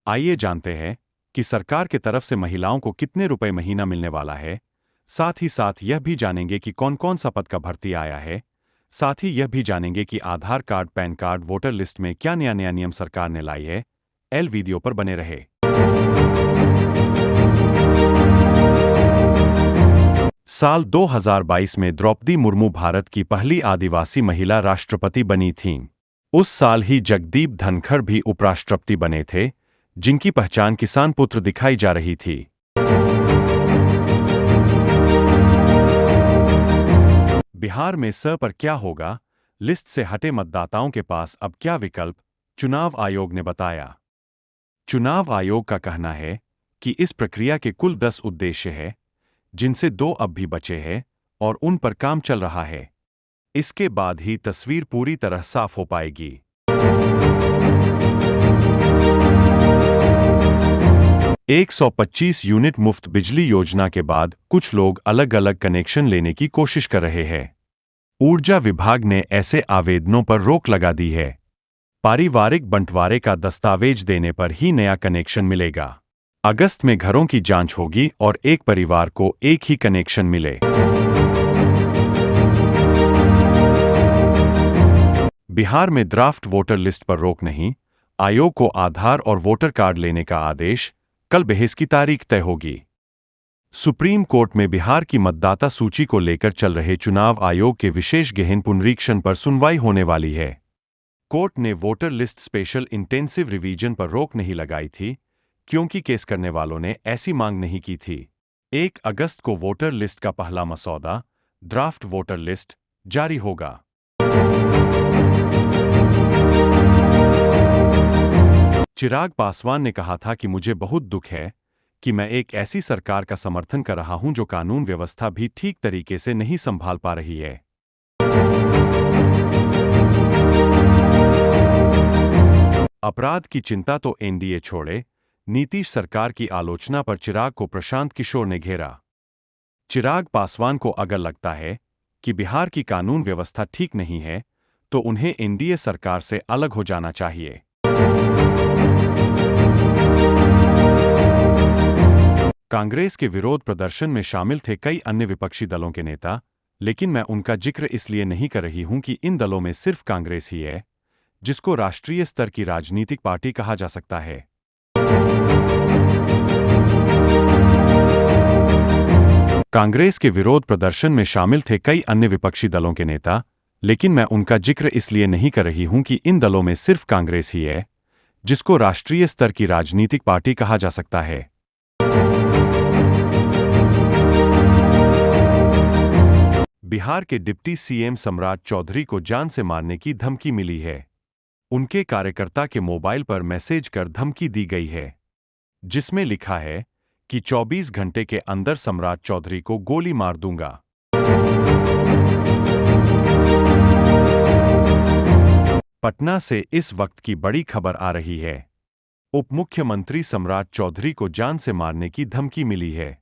आइए जानते हैं कि सरकार की तरफ से महिलाओं को कितने रुपए महीना मिलने वाला है। साथ ही साथ यह भी जानेंगे कि कौन कौन सा पद का भर्ती आया है। साथ ही यह भी जानेंगे कि Aadhaar card, PAN card, voter list में क्या नया नया नियम सरकार ने लाई है। एल वीडियो पर बने रहे। साल 2022 में द्रौपदी मुर्मू भारत की पहली आदिवासी महिला राष्ट्रपति बनी थीं। उस साल ही जगदीप धनखड़ भी उपराष्ट्रपति बने थे, जिनकी पहचान किसान पुत्र दिखाई जा रही थी। बिहार में स पर क्या होगा? लिस्ट से हटे मतदाताओं के पास अब क्या विकल्प? चुनाव आयोग ने बताया। चुनाव आयोग का कहना है कि इस प्रक्रिया के कुल 10 उद्देश्य हैं, जिनसे 2 अब भी बचे हैं और उन पर काम चल रहा है। इसके बाद ही तस्वीर पूरी तरह साफ हो पाएगी। 125 यूनिट मुफ्त बिजली योजना के बाद कुछ लोग अलग अलग कनेक्शन लेने की कोशिश कर रहे हैं। ऊर्जा विभाग ने ऐसे आवेदनों पर रोक लगा दी है। पारिवारिक बंटवारे का दस्तावेज देने पर ही नया कनेक्शन मिलेगा। अगस्त में घरों की जांच होगी और एक परिवार को एक ही कनेक्शन मिले। बिहार में ड्राफ्ट वोटर लिस्ट पर रोक नहीं, आयोग को आधार और वोटर कार्ड लेने का आदेश। कल बहस की तारीख तय होगी। सुप्रीम कोर्ट में बिहार की मतदाता सूची को लेकर चल रहे चुनाव आयोग के विशेष गहन पुनरीक्षण पर सुनवाई होने वाली है। कोर्ट ने voter list special intensive revision पर रोक नहीं लगाई थी, क्योंकि केस करने वालों ने ऐसी मांग नहीं की थी। 1 अगस्त को वोटर लिस्ट का पहला मसौदा, ड्राफ्ट वोटर लिस्ट, जारी होगा। चिराग पासवान ने कहा था कि मुझे बहुत दुख है कि मैं एक ऐसी सरकार का समर्थन कर रहा हूं जो कानून व्यवस्था भी ठीक तरीके से नहीं संभाल पा रही है। अपराध की चिंता तो एनडीए छोड़े, नीतीश सरकार की आलोचना पर चिराग को प्रशांत किशोर ने घेरा। चिराग पासवान को अगर लगता है कि बिहार की कानून व्यवस्था ठीक नहीं है, तो उन्हें एनडीए सरकार से अलग हो जाना चाहिए। कांग्रेस के विरोध प्रदर्शन में शामिल थे कई अन्य विपक्षी दलों के नेता, लेकिन मैं उनका जिक्र इसलिए नहीं कर रही हूं कि इन दलों में सिर्फ कांग्रेस ही है जिसको राष्ट्रीय स्तर की राजनीतिक पार्टी कहा जा सकता है। कांग्रेस के विरोध प्रदर्शन में शामिल थे कई अन्य विपक्षी दलों के नेता, लेकिन मैं उनका जिक्र इसलिए नहीं कर रही हूं कि इन दलों में सिर्फ कांग्रेस ही है जिसको राष्ट्रीय स्तर की राजनीतिक पार्टी कहा जा सकता है। बिहार के डिप्टी सीएम सम्राट चौधरी को जान से मारने की धमकी मिली है। उनके कार्यकर्ता के मोबाइल पर मैसेज कर धमकी दी गई है, जिसमें लिखा है कि 24 घंटे के अंदर सम्राट चौधरी को गोली मार दूंगा। पटना से इस वक्त की बड़ी खबर आ रही है। उप मुख्यमंत्री सम्राट चौधरी को जान से मारने की धमकी मिली है।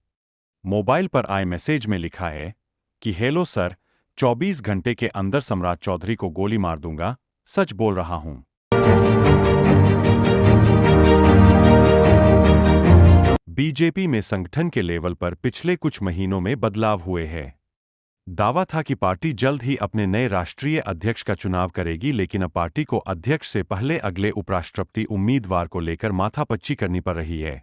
मोबाइल पर आए मैसेज में लिखा है कि हेलो सर, 24 घंटे के अंदर सम्राट चौधरी को गोली मार दूंगा, सच बोल रहा हूं। बीजेपी में संगठन के लेवल पर पिछले कुछ महीनों में बदलाव हुए हैं। दावा था कि पार्टी जल्द ही अपने नए राष्ट्रीय अध्यक्ष का चुनाव करेगी, लेकिन अब पार्टी को अध्यक्ष से पहले अगले उपराष्ट्रपति उम्मीदवार को लेकर माथापच्ची करनी पड़ रही है।